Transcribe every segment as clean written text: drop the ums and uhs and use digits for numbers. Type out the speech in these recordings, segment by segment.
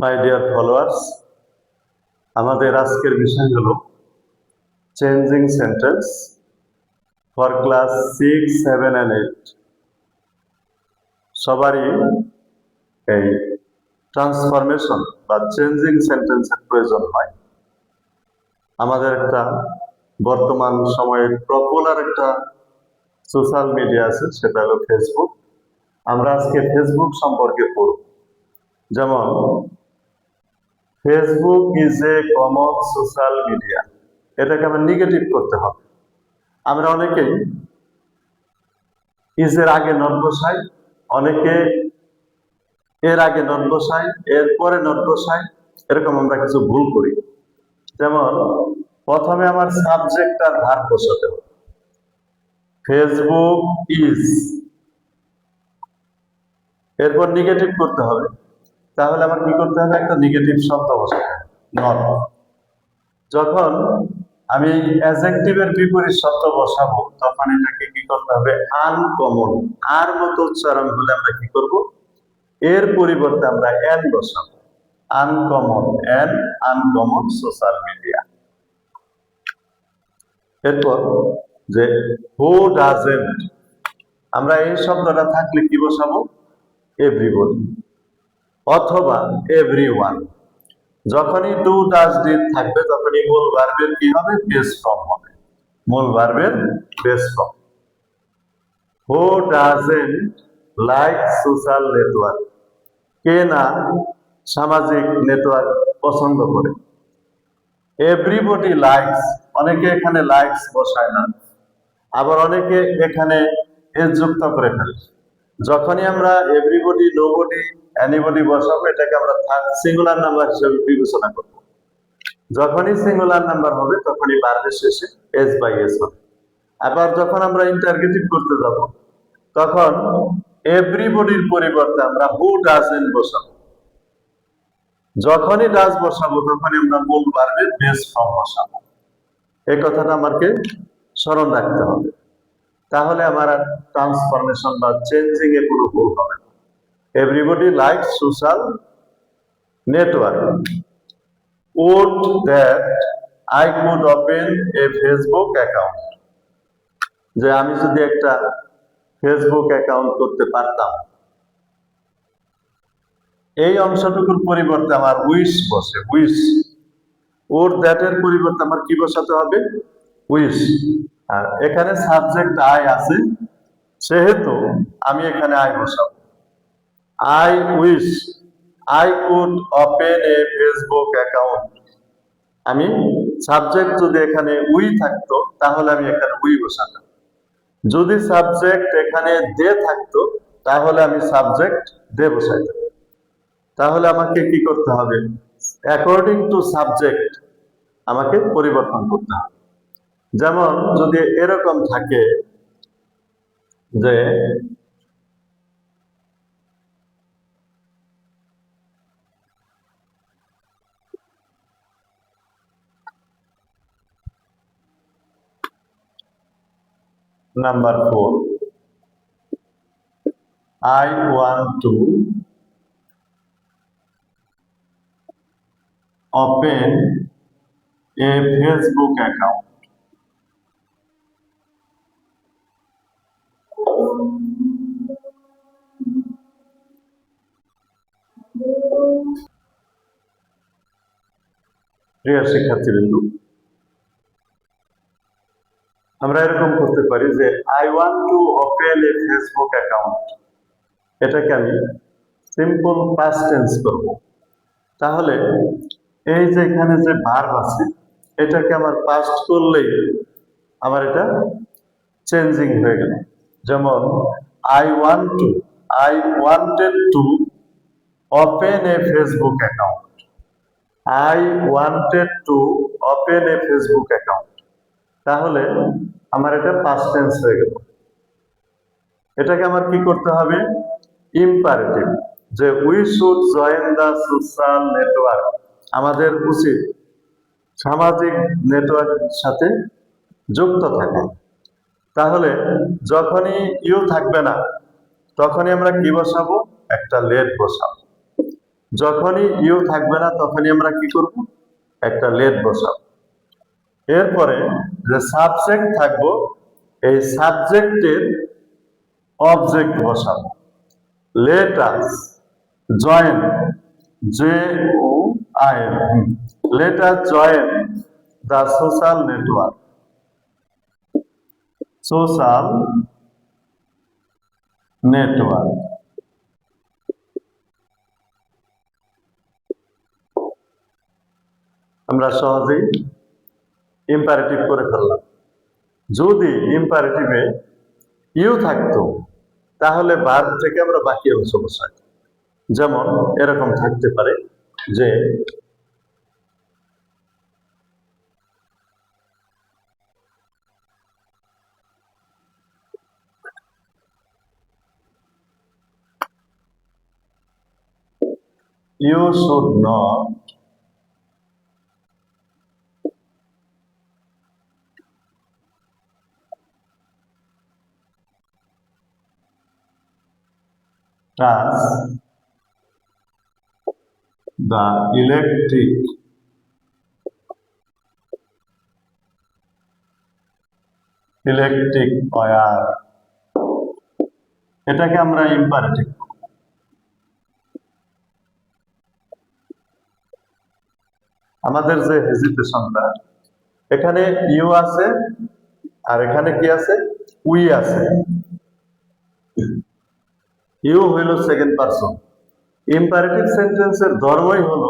My dear followers, আমাদের আজকের বিষয় হলো changing sentence for class 6, 7 and 8। সবারই এই ট্রান্সফরমেশন বা চেঞ্জিং সেন্টেন্সের প্রয়োজন হয়। আমাদের একটা বর্তমান সময়ে পপুলার একটা সোশ্যাল মিডিয়া আছে, সেটা হলো ফেসবুক। আমরা আজকে ফেসবুক সম্পর্কে পড়ব। যেমন Facebook is a common social media, এটাকে আমরা নেগেটিভ করতে হবে। আমরা অনেকেই ইজের আগে নট বসাই, অনেকে এর আগে নট বসাই, এরপরে নট বসাই, এরকম আমরা কিছু ভুল করি। যেমন প্রথমে আমার সাবজেক্ট আর ভার্ব বসাতে হবে। ফেসবুক ইজ, এরপর নেগেটিভ করতে হবে। তাহলে আমার কি করতে হবে? একটা নেগেটিভ শব্দ বসাতে হবে, নট। যখন আমি অ্যাডজেক্টিভের বিপরীত শব্দ বসাবো, তখন এটাকে কি করতে হবে? আনকমন, আর মতো উচ্চারণ হলে আমরা কি করব? এর পরিবর্তে আমরা এন বসাবো। Uncommon, N, uncommon social media. এরপর যে হু ডাজেন্ট, আমরা এই শব্দটা থাকলে কি বসাবো? এভরিবডি অথবা এভরিওয়ান। যখনই ডু ডাজ ডিড থাকবে, তখনই মূল ভার্বের কি হবে? বেস ফর্ম হবে। মূল ভার্বের base form. Who doesn't like social network, কে না সামাজিক নেটওয়ার্ক পছন্দ করে? এভরিবডি লাইকস, অনেকে এখানে লাইকস বসায় না, আবার অনেকে এখানে এস যুক্ত করে ফেলে। যখনই আমরা এভরিবডি, নোবডি, এনিবডি বসাবো, এটাকে আমরা সিঙ্গুলার নাম্বার হিসেবে বিবেচনা করব। যখনই সিঙ্গুলার নাম্বার হবে, তখনই ভার্বের শেষে এস বাই এস হবে। আবার যখন আমরা ইন্টারগেটিভ করতে যাব, তখন এভরিবডির পরিবর্তে আমরা হু ডাজেন্ট বসাবো। যখনই ডাজ বসাবো, তখনই আমরা মূল ভার্বের বেস ফর্ম বসাবো। এই কথাটা আমাকে স্মরণ রাখতে হবে। তাহলে আমার আর ট্রান্সফরমেশন বা চেঞ্জিং এ কোনো ভুল হবে না। Everybody like social network. Would that I could open a Facebook account, যে আমি যদি একটা ফেসবুক অ্যাকাউন্ট করতে পারতাম। এই অংশটুকুর পরিবর্তে আমার উইশ বসে, উইশ। উড দ্যাট এর পরিবর্তে আমার কি বসাতে হবে? উইশ। আর এখানে সাবজেক্ট আই আছে, সেহেতু আমি এখানে আই বসাবো। I wish I could open a Facebook account. আমি সাবজেক্ট যদি এখানে উই থাকতো, তাহলে আমি এখানে উই বসাতাম। যদি সাবজেক্ট এখানে দে থাকতো, তাহলে আমি সাবজেক্ট দে বসাইতাম। তাহলে আমাকে কি করতে হবে? অ্যাকর্ডিং টু সাবজেক্ট আমাকে পরিবর্তন করতে হবে। যেমন যদি এরকম থাকে যে number 4, I want to open a Facebook account. প্রিয় শিক্ষার্থীবৃন্দু, আমরা এরকম করতে পারি যে I want to open a Facebook account, এটাকে আমি সিম্পল পাস্ট টেন্স করব। তাহলে এই যে এখানে যে ভার্ব আছে, এটাকে আমার পাস্ট করলেই আমার এটা চেঞ্জিং হয়ে গেল। যেমন I wanted to open a Facebook account. I wanted to open a Facebook account. তাহলে আমার এটা পাস্ট টেন্স হয়ে গেল। এটাকে আমার কি করতে হবে? ইম্পারেটিভ, যে we should join the social network, আমাদের উচিত সামাজিক নেটওয়ার্কের সাথে যুক্ত থাকা। তাহলে যখনই ইউ থাকবে না, তখনই আমরা কি বসাবো? একটা লেট বসাবো। যখনই ইউ থাকবে না তখনই আমরা কি করব, একটা লেট বসাবো। এরপরে যে সাবজেক্ট থাকবো, এই সাবজেক্টের অবজেক্ট বসাবো। Let us join, J O I N, let us join the social network, social network. আমরা সহজেই ইম্পারেটিভ করে ফেললাম। যদি ইম্পারেটিভে ইউ থাকতো তাহলে ভার্ব থেকে আমরা বাকি অংশ বসাই। যেমন এরকম থাকতে পারে যে you should not touch the electric wire. এটাকে আমরা ইম্পারেটিভ। আমাদের যে হেজিটেশনটা, এখানে ইউ আছে আর এখানে কি আছে, উই আছে। ইউ হইল সেকেন্ড পারসন। ইম্পারেটিভ সেন্টেন্সের ধর্মই হলো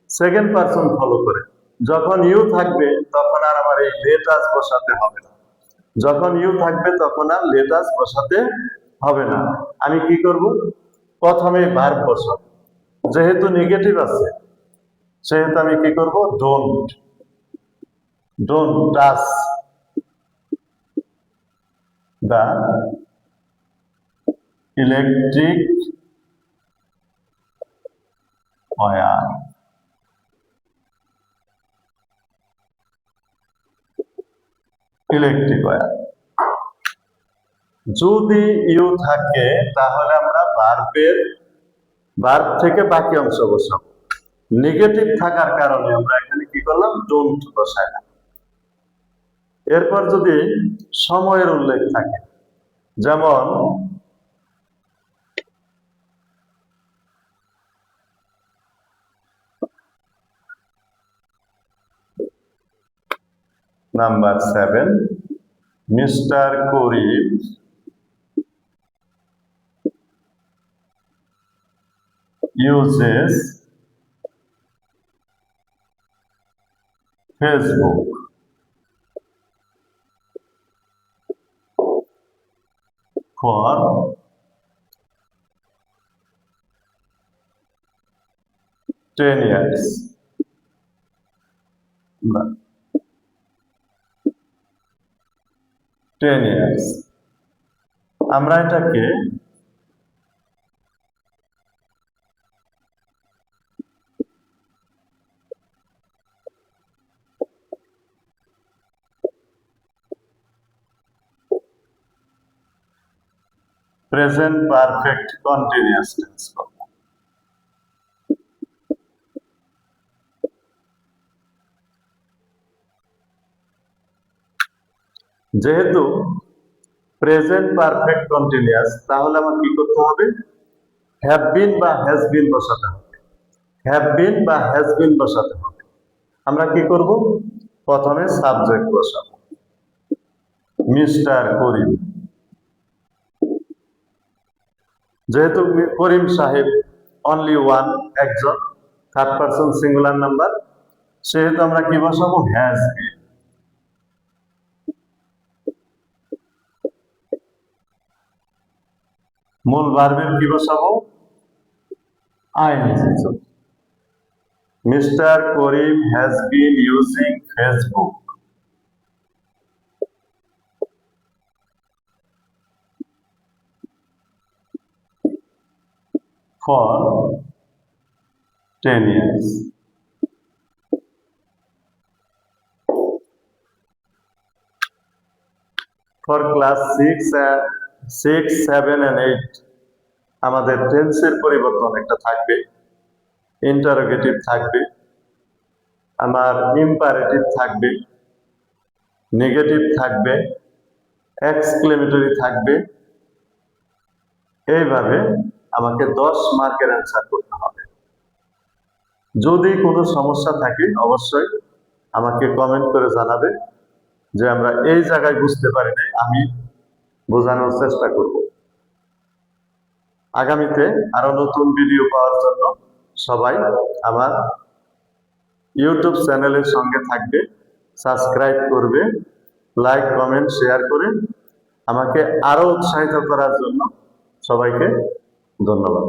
সেকেন্ড পারসন ফলো করে। যখন ইউ থাকবে তখন আর আমার এই লেট আস বসাতে হবে না। যখন ইউ থাকবে তখন আর লেট আস বসাতে হবে না। আমি কি করব, প্রথমে ভার্ব বসাবো। যেহেতু নেগেটিভ আছে সেহেতু আমি কি করব, don't, don't touch the electric wire. Electric wire. যদি ইউ থাকে তাহলে আমরা ভার্ব থেকে বাকি অংশ বসাবো। নেগেটিভ থাকার কারণে আমরা এখানে কি করলাম, ডোন্ট বসাইলাম। এরপর যদি সময়ের উল্লেখ থাকে, যেমন number 7, mister Karim uses Facebook for 10 years. 10 years। আমরা এটাকে প্রেজেন্ট পারফেক্ট কন্টিনিউয়াস টেন্স করব। যেহেতু প্রেজেন্ট পারফেক্ট কন্টিনিউয়াস, তাহলে আমার কি করতে হবে, হ্যাভ বিন বা হ্যাজ বিন বসাতে হবে। হ্যাভ বিন বা হ্যাজ বিন বসাতে হবে। আমরা কি করব, প্রথমে সাবজেক্ট বসাবো, মিস্টার করিম। যেহেতু করিম সাহেব অনলি ওয়ান, একজন, থার্ড পারসন সিঙ্গুলার নাম্বার, সেহেতু আমরা কি বসাবো, হ্যাজ বিন। মূল ভার্বের কি বসাবো, I N G. Mister Karim has been using Facebook for 10 years. For class 6, 7 and 8 আমাদের টেন্সের পরিবর্তন একটা থাকবে। ইন্টারোগেটিভ থাকবে, আমার ইম্পারেটিভ থাকবে, নেগেটিভ থাকবে, এক্সক্লেমেটরি থাকবে। এইভাবে আমাকে 10 মার্কের অ্যান্সার করতে হবে। যদি কোনো সমস্যা থাকে অবশ্যই আমাকে কমেন্ট করে জানাবে যে আমরা এই জায়গায় বুঝতে পারি নাই, আমি বোঝানোর চেষ্টা করব। আগামীতে আরো নতুন ভিডিও পাওয়ার জন্য সবাই আমার ইউটিউব চ্যানেলের সঙ্গে থাকবে, সাবস্ক্রাইব করবে, লাইক কমেন্ট শেয়ার করে আমাকে আরো উৎসাহিত করার জন্য সবাইকে ধন্যবাদ।